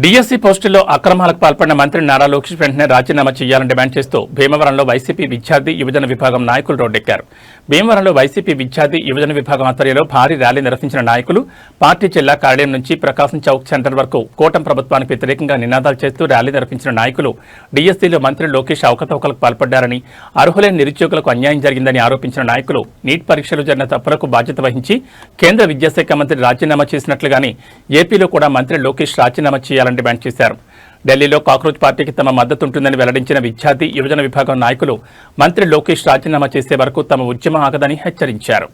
DSC పోస్టుల్లో అక్రమాలకు పాల్పడిన మంత్రి నారా లోకేష్ వెంటనే రాజీనామా చేయాలని డిమాండ్ చేస్తూ భీమవరంలో వైసీపీ విద్యార్థి యువజన విభాగం నాయకులు రోడ్డెక్కారు. భీమవరంలో వైసీపీ విద్యార్థి యువజన విభాగం ఆధ్వర్యంలో భారీ ర్యాలీ నిర్వహించిన నాయకులు పార్టీ జిల్లా కార్యాలయం నుంచి ప్రకాశం చౌక్ సెంటర్ వరకు కూటమి ప్రభుత్వానికి వ్యతిరేకంగా నినాదాలు చేస్తూ ర్యాలీ నిర్వహించిన నాయకులు డీఎస్సీలో మంత్రి లోకేష్ అవకతవకలకు పాల్పడ్డారని, అర్హులైన నిరుద్యోగులకు అన్యాయం జరిగిందని ఆరోపించిన నాయకులు నీట్ పరీక్షలు జరిగిన తప్పులకు బాధ్యత వహించి కేంద్ర విద్యాశాఖ మంత్రి రాజీనామా చేసినట్లుగానే ఏపీలో కూడా మంత్రి లోకేష్ రాజీనామా చేయాలని డిమాండ్ చేశారు. ఢిల్లీలో కాక్రోచ్ పార్టీకి తమ మద్దతు ఉంటుందని వెల్లడించిన విద్యార్థి యువజన విభాగం నాయకులు మంత్రి లోకేష్ రాజీనామా చేసే వరకు తమ ఉద్యమం ఆగదని హెచ్చరించారు.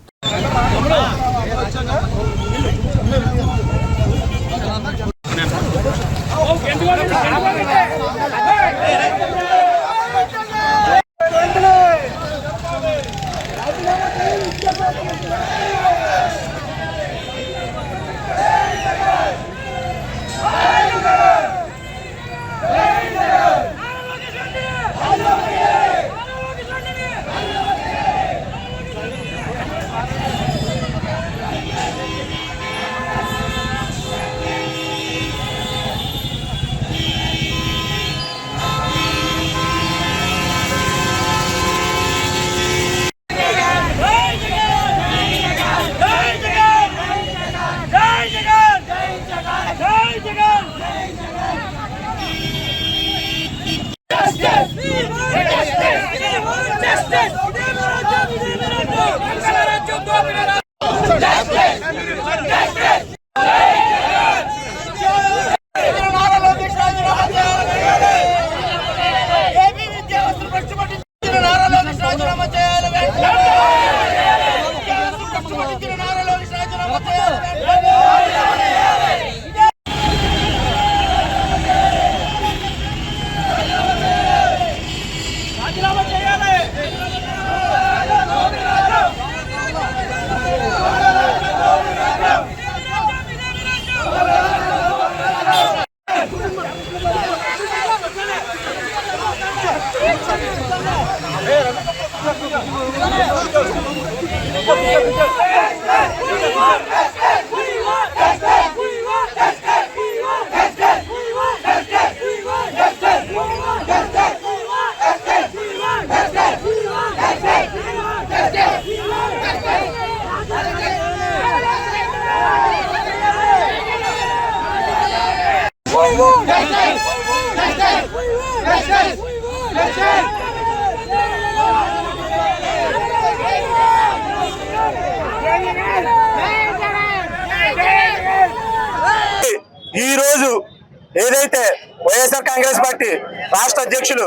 ఈ రోజు ఏదైతే వైఎస్ఆర్ కాంగ్రెస్ పార్టీ రాష్ట్ర అధ్యక్షులు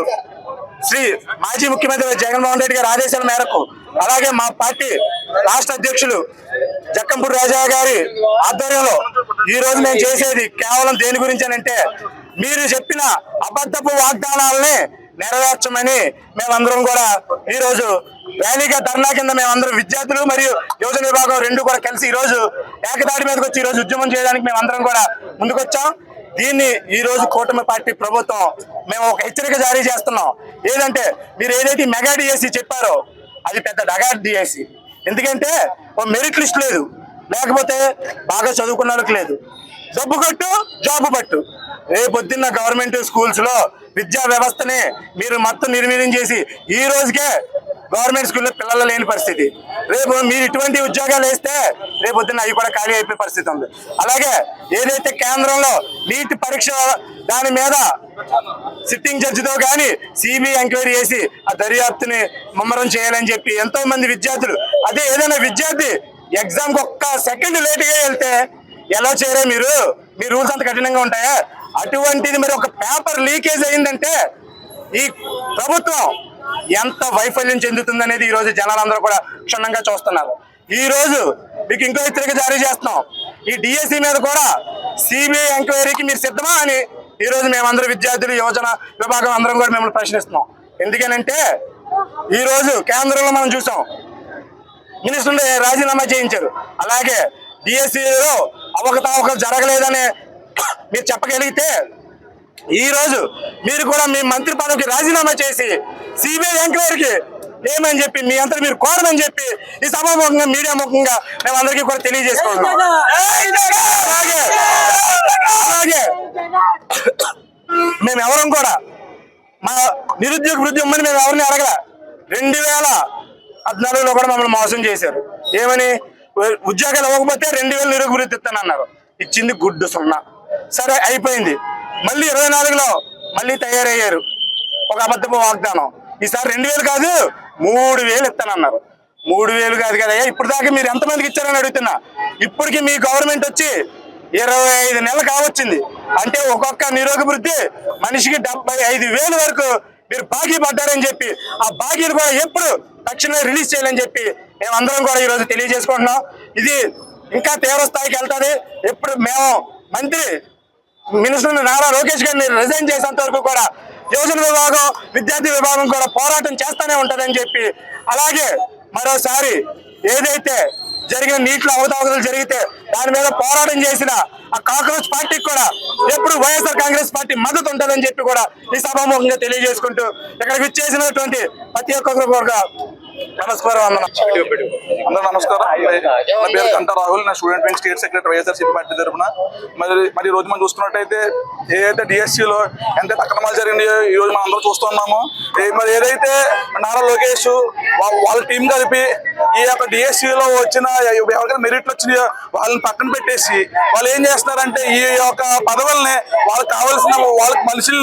శ్రీ మాజీ ముఖ్యమంత్రి జగన్మోహన్ రెడ్డి గారి ఆదేశాల మేరకు, అలాగే మా పార్టీ రాష్ట్ర అధ్యక్షులు జక్కంపూడి రాజా గారి ఆధ్వర్యంలో ఈ రోజు మేము చేసేది కేవలం దేని గురించి అంటే మీరు చెప్పిన అబద్ధపు వాగ్దానాలని నెరవేర్చమని మేమందరం కూడా ఈ రోజు ర్యాలీగా ధర్నా కింద మేమందరం విద్యార్థులు మరియు యువజన విభాగం రెండు కూడా కలిసి ఈ రోజు ఏకదాడి మీదకి వచ్చి ఈ రోజు ఉద్యమం చేయడానికి మేమందరం కూడా ముందుకొచ్చాం. దీన్ని ఈ రోజు కూటమి పార్టీ ప్రభుత్వం మేము ఒక హెచ్చరిక జారీ చేస్తున్నాం. ఏదంటే మీరు ఏదైతే మెగా డిఎస్సి చెప్పారో అది పెద్ద డగా డిఎస్సి. ఎందుకంటే ఓ మెరిట్ లిస్ట్ లేదు, లేకపోతే బాగా చదువుకున్న వాళ్ళకి లేదు, డబ్బు కట్టు జాబు పట్టు. రేపొద్దున్న గవర్నమెంట్ స్కూల్స్ లో విద్యా వ్యవస్థని మీరు మొత్తం నిర్వీర్యం చేసి ఈ రోజుకే గవర్నమెంట్ స్కూల్లో పిల్లలు లేని పరిస్థితి. రేపు మీరు ఇటువంటి ఉద్యోగాలు వేస్తే రేపొద్దున అవి కూడా ఖాళీ అయిపోయే పరిస్థితి ఉంది. అలాగే ఏదైతే కేంద్రంలో నీట్ పరీక్ష దాని మీద సిట్టింగ్ జడ్జితో కానీ సిబిఐ ఎంక్వైరీ చేసి ఆ దర్యాప్తుని ముమ్మరం చేయాలని చెప్పి ఎంతో మంది విద్యార్థులు, అదే ఏదైనా విద్యార్థి ఎగ్జామ్కి ఒక్క సెకండ్ లేట్గా వెళ్తే ఎలా చేయరే మీరు? మీ రూల్స్ అంత కఠినంగా ఉంటాయా? అటువంటిది మరి ఒక పేపర్ లీకేజ్ అయిందంటే ఈ ప్రభుత్వం ఎంత వైఫల్యం చెందుతుంది అనేది ఈ రోజు జనాలందరూ కూడా క్షుణ్ణంగా చూస్తున్నారు. ఈ రోజు మీకు ఇంకో హెచ్చరిక జారీ చేస్తున్నాం. ఈ డిఎస్సి మీద కూడా సిబిఐ ఎంక్వైరీకి మీరు సిద్ధమా అని ఈ రోజు మేమందరం విద్యార్థులు యువజన విభాగం అందరం కూడా మిమ్మల్ని ప్రశ్నిస్తున్నాం. ఎందుకనంటే ఈ రోజు కేంద్రంలో మనం చూసాం, మినిస్టర్ రాజీనామా చేయించారు. అలాగే డిఎస్సిలో అవకతవకలు జరగలేదని మీరు చెప్పగలిగితే ఈ రోజు మీరు కూడా మీ మంత్రి పదవికి రాజీనామా చేసి సిబిఐ ఎంక్వైరీకి చేయమని చెప్పి మీ అంతా మీరు కోరమని చెప్పి ఈ సభాముఖంగా మీడియా ముఖంగా మేము అందరికీ కూడా తెలియజేసుకుంటున్నాం. అలాగే మేము ఎవరం కూడా మా నిరుద్యోగ వృద్ధి ఇమ్మని మేము ఎవరిని అడగల. 2014లో కూడా మమ్మల్ని మోసం చేశారు. ఏమని ఉద్యోగాలు ఇవ్వకపోతే 2000 నిరుద్యోగ వృద్ధి ఇస్తానన్నారు. ఇచ్చింది గుడ్డు 0. సరే అయిపోయింది. మళ్ళీ 24లో మళ్ళీ తయారయ్యారు. ఒక అబద్ధపు వాగ్దానం. ఈసారి 2000 కాదు 3000 ఇస్తానన్నారు. 3000 కాదు కదయ్యా, ఇప్పుడు దాకా మీరు ఎంతమందికి ఇచ్చారని అడుగుతున్నా. ఇప్పటికి మీ గవర్నమెంట్ వచ్చి 25 నెలలు కావచ్చింది. అంటే ఒక్కొక్క నిరుద్యోగ వృద్ధి మనిషికి 75,000 వరకు మీరు బాకీ పడ్డారని చెప్పి ఆ బాకీని కూడా ఎప్పుడు తక్షణమే రిలీజ్ చేయాలని చెప్పి మేమందరం కూడా ఈరోజు తెలియజేసుకుంటున్నాం. ఇది ఇంకా తీవ్ర స్థాయికి వెళ్తుంది. ఎప్పుడు మేము మంత్రి మినిస్టర్ నారా లోకేష్ గారిని రిజైన్ చేసేంత వరకు కూడా యువజన విభాగం విద్యార్థి విభాగం కూడా పోరాటం చేస్తూనే ఉంటుందని చెప్పి, అలాగే మరోసారి ఏదైతే జరిగిన నీటిలో అవకతవకలు జరిగితే దాని మీద పోరాటం చేసిన ఆ కాంగ్రెస్ పార్టీకి కూడా ఎప్పుడు వైఎస్ఆర్ కాంగ్రెస్ పార్టీ మద్దతు ఉంటుందని చెప్పి కూడా ఈ సభాముఖంగా తెలియజేసుకుంటూ ఇక్కడికి విచ్చేసినటువంటి ప్రతి ఒక్కరు కూడా నమస్కారం. అందరూ నమస్కారం. నా పేరు కంటా రాహుల్. నా student wing state secretary YSRCP party తరఫున. మరి ఈ రోజు మనం చూసుకున్నట్టయితే ఏదైతే డిఎస్సీలో ఎంతైతే అక్రమాలు జరిగినాయో ఈ రోజు మనం అందరూ చూస్తున్నాము. మరి ఏదైతే నారా లోకేష్ వాళ్ళ టీం కలిపి ఈ యొక్క డిఎస్సీలో వచ్చిన ఎవరికైనా మెరిట్లు వచ్చినాయో వాళ్ళని పక్కన పెట్టేసి వాళ్ళు ఏం చేస్తున్నారంటే ఈ యొక్క పదవుల్ని వాళ్ళకి కావాల్సిన వాళ్ళకి మనుషులు